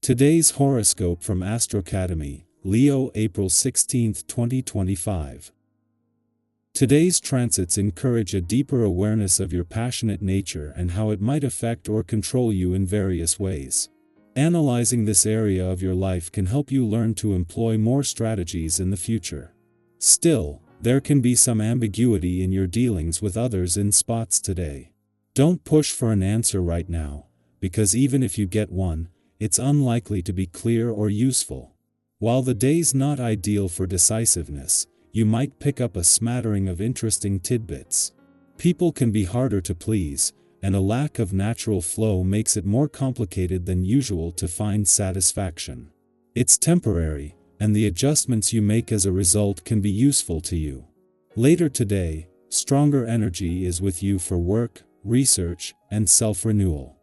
Today's horoscope from Astrocademy, Leo, April 16, 2025. Today's transits encourage a deeper awareness of your passionate nature and how it might affect or control you in various ways. Analyzing this area of your life can help you learn to employ more strategies in the future. Still, there can be some ambiguity in your dealings with others in spots today. Don't push for an answer right now, because even if you get one, it's unlikely to be clear or useful. While the day's not ideal for decisiveness, you might pick up a smattering of interesting tidbits. People can be harder to please, and a lack of natural flow makes it more complicated than usual to find satisfaction. It's temporary, and the adjustments you make as a result can be useful to you. Later today, stronger energy is with you for work, research, and self-renewal.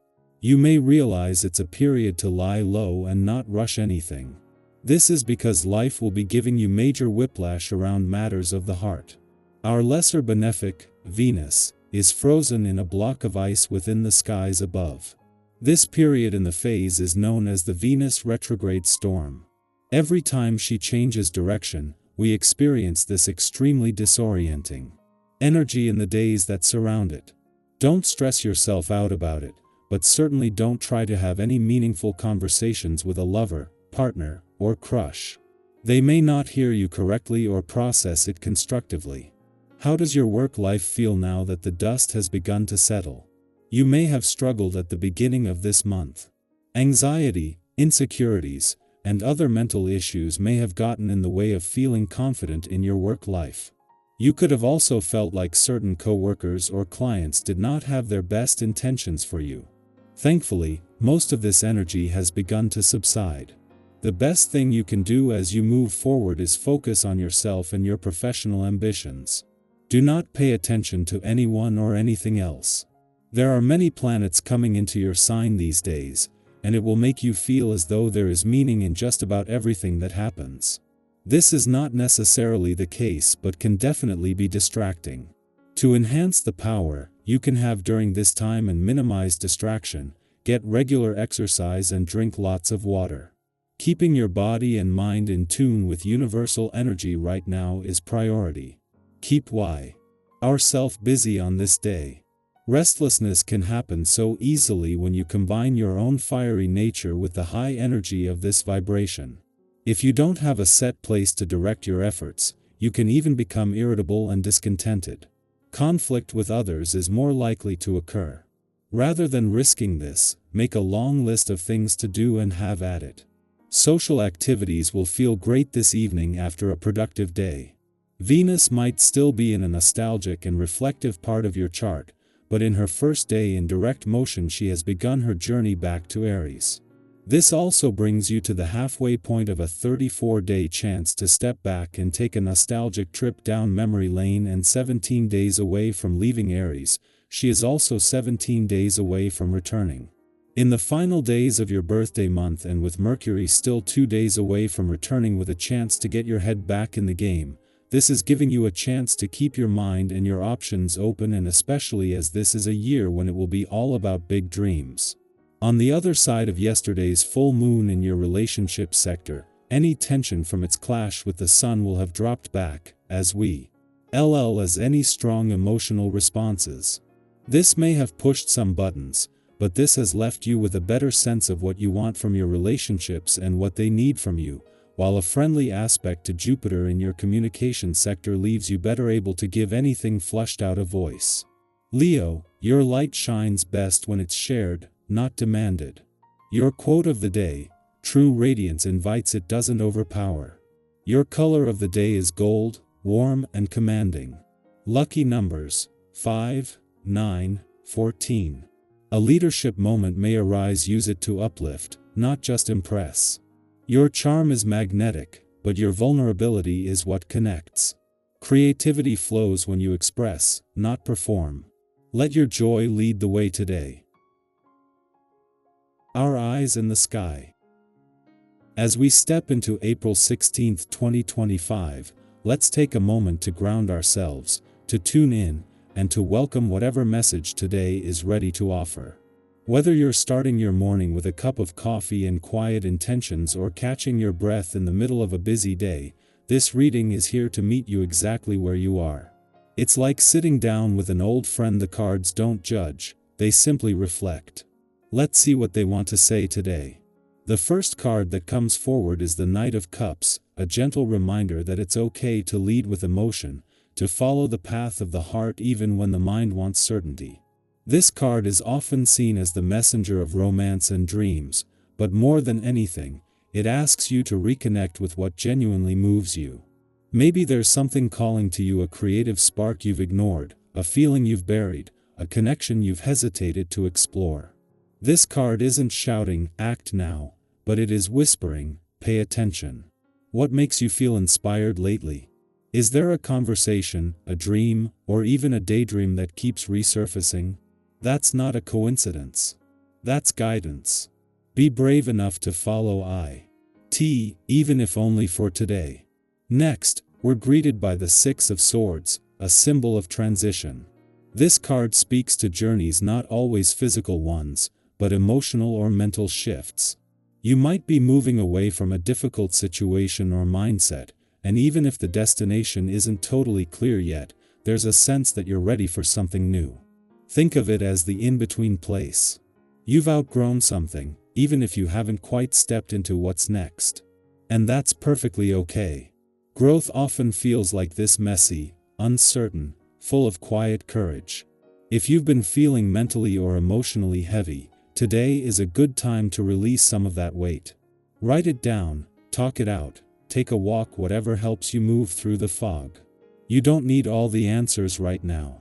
You may realize it's a period to lie low and not rush anything. This is because life will be giving you major whiplash around matters of the heart. Our lesser benefic, Venus, is frozen in a block of ice within the skies above. This period in the phase is known as the Venus retrograde storm. Every time she changes direction, we experience this extremely disorienting energy in the days that surround it. Don't stress yourself out about it, but certainly don't try to have any meaningful conversations with a lover, partner, or crush. They may not hear you correctly or process it constructively. How does your work life feel now that the dust has begun to settle? You may have struggled at the beginning of this month. Anxiety, insecurities, and other mental issues may have gotten in the way of feeling confident in your work life. You could have also felt like certain coworkers or clients did not have their best intentions for you. Thankfully, most of this energy has begun to subside. The best thing you can do as you move forward is focus on yourself and your professional ambitions. Do not pay attention to anyone or anything else. There are many planets coming into your sign these days, and it will make you feel as though there is meaning in just about everything that happens. This is not necessarily the case but can definitely be distracting. To enhance the power you can have during this time and minimize distraction, get regular exercise and drink lots of water. Keeping your body and mind in tune with universal energy right now is priority. Keep yourself busy on this day. Restlessness can happen so easily when you combine your own fiery nature with the high energy of this vibration. If you don't have a set place to direct your efforts, you can even become irritable and discontented. Conflict with others is more likely to occur. Rather than risking this, make a long list of things to do and have at it. Social activities will feel great this evening after a productive day. Venus might still be in a nostalgic and reflective part of your chart, but in her first day in direct motion she has begun her journey back to Aries. This also brings you to the halfway point of a 34-day chance to step back and take a nostalgic trip down memory lane, and 17 days away from leaving Aries, she is also 17 days away from returning. In the final days of your birthday month and with Mercury still 2 days away from returning with a chance to get your head back in the game, this is giving you a chance to keep your mind and your options open, and especially as this is a year when it will be all about big dreams. On the other side of yesterday's full moon in your relationship sector, any tension from its clash with the sun will have dropped back, as well as any strong emotional responses. This may have pushed some buttons, but this has left you with a better sense of what you want from your relationships and what they need from you, while a friendly aspect to Jupiter in your communication sector leaves you better able to give anything flushed out a voice. Leo, your light shines best when it's shared, not demanded. Your quote of the day: true radiance invites, it doesn't overpower. Your color of the day is gold, warm and commanding. Lucky numbers: 5, 9, 14. A leadership moment may arise, use it to uplift, not just impress. Your charm is magnetic, but your vulnerability is what connects. Creativity flows when you express, not perform. Let your joy lead the way today. Our eyes in the sky. As we step into April 16, 2025, let's take a moment to ground ourselves, to tune in, and to welcome whatever message today is ready to offer. Whether you're starting your morning with a cup of coffee and quiet intentions or catching your breath in the middle of a busy day, this reading is here to meet you exactly where you are. It's like sitting down with an old friend. The cards don't judge, they simply reflect. Let's see what they want to say today. The first card that comes forward is the Knight of Cups, a gentle reminder that it's okay to lead with emotion, to follow the path of the heart even when the mind wants certainty. This card is often seen as the messenger of romance and dreams, but more than anything, it asks you to reconnect with what genuinely moves you. Maybe there's something calling to you, a creative spark you've ignored, a feeling you've buried, a connection you've hesitated to explore. This card isn't shouting, "Act now," but it is whispering, "Pay attention." What makes you feel inspired lately? Is there a conversation, a dream, or even a daydream that keeps resurfacing? That's not a coincidence. That's guidance. Be brave enough to follow it, even if only for today. Next, we're greeted by the Six of Swords, a symbol of transition. This card speaks to journeys, not always physical ones, but emotional or mental shifts. You might be moving away from a difficult situation or mindset, and even if the destination isn't totally clear yet, there's a sense that you're ready for something new. Think of it as the in-between place. You've outgrown something, even if you haven't quite stepped into what's next. And that's perfectly okay. Growth often feels like this: messy, uncertain, full of quiet courage. If you've been feeling mentally or emotionally heavy, today is a good time to release some of that weight. Write it down, talk it out, take a walk, whatever helps you move through the fog. You don't need all the answers right now.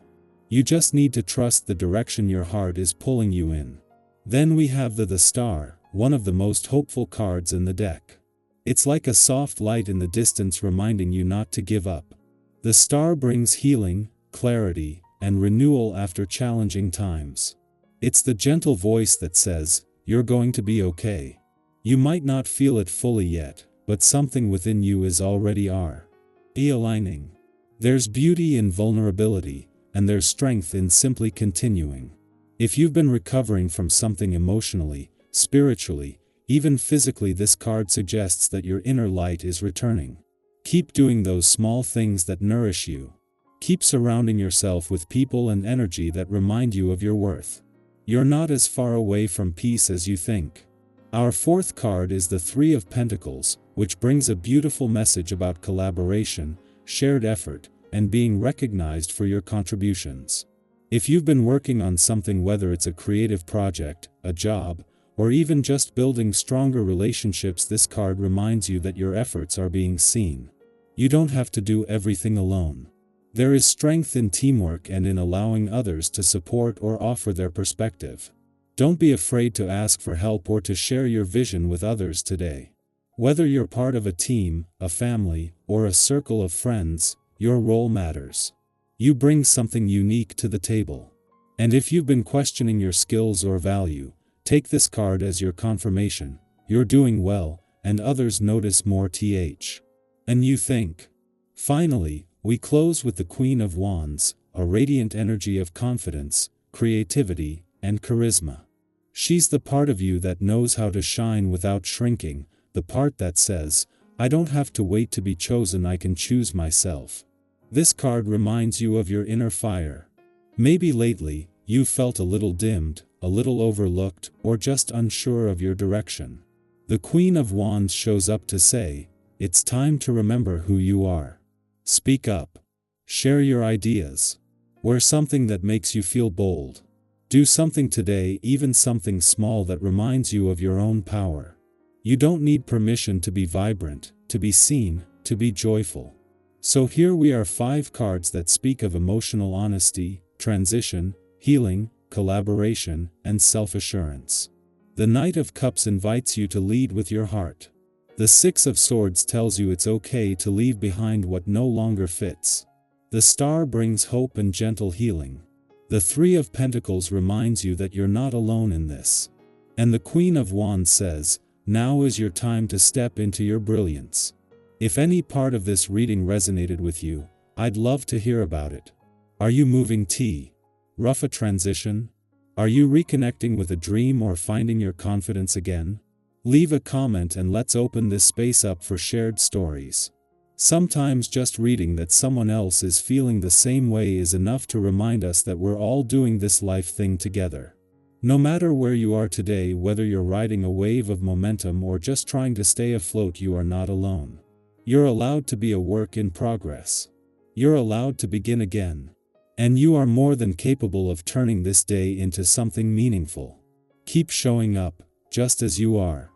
You just need to trust the direction your heart is pulling you in. Then we have the Star, one of the most hopeful cards in the deck. It's like a soft light in the distance reminding you not to give up. The Star brings healing, clarity, and renewal after challenging times. It's the gentle voice that says, "You're going to be okay." You might not feel it fully yet, but something within you is already aligning. There's beauty in vulnerability, and there's strength in simply continuing. If you've been recovering from something emotionally, spiritually, even physically, this card suggests that your inner light is returning. Keep doing those small things that nourish you. Keep surrounding yourself with people and energy that remind you of your worth. You're not as far away from peace as you think. Our fourth card is the Three of Pentacles, which brings a beautiful message about collaboration, shared effort, and being recognized for your contributions. If you've been working on something, whether it's a creative project, a job, or even just building stronger relationships, this card reminds you that your efforts are being seen. You don't have to do everything alone. There is strength in teamwork and in allowing others to support or offer their perspective. Don't be afraid to ask for help or to share your vision with others today. Whether you're part of a team, a family, or a circle of friends, your role matters. You bring something unique to the table. And if you've been questioning your skills or value, take this card as your confirmation. You're doing well, and others notice more. And you think. Finally, we close with the Queen of Wands, a radiant energy of confidence, creativity, and charisma. She's the part of you that knows how to shine without shrinking, the part that says, "I don't have to wait to be chosen, I can choose myself." This card reminds you of your inner fire. Maybe lately, you've felt a little dimmed, a little overlooked, or just unsure of your direction. The Queen of Wands shows up to say, it's time to remember who you are. Speak up. Share your ideas. Wear something that makes you feel bold. Do something today, even something small that reminds you of your own power. You don't need permission to be vibrant, to be seen, to be joyful. So here we are, 5 cards that speak of emotional honesty, transition, healing, collaboration, and self-assurance. The Knight of Cups invites you to lead with your heart. The Six of Swords tells you it's okay to leave behind what no longer fits. The Star brings hope and gentle healing. The Three of Pentacles reminds you that you're not alone in this. And the Queen of Wands says, now is your time to step into your brilliance. If any part of this reading resonated with you, I'd love to hear about it. Are you moving rough a transition? Are you reconnecting with a dream or finding your confidence again? Leave a comment and let's open this space up for shared stories. Sometimes just reading that someone else is feeling the same way is enough to remind us that we're all doing this life thing together. No matter where you are today, whether you're riding a wave of momentum or just trying to stay afloat, you are not alone. You're allowed to be a work in progress. You're allowed to begin again. And you are more than capable of turning this day into something meaningful. Keep showing up, just as you are.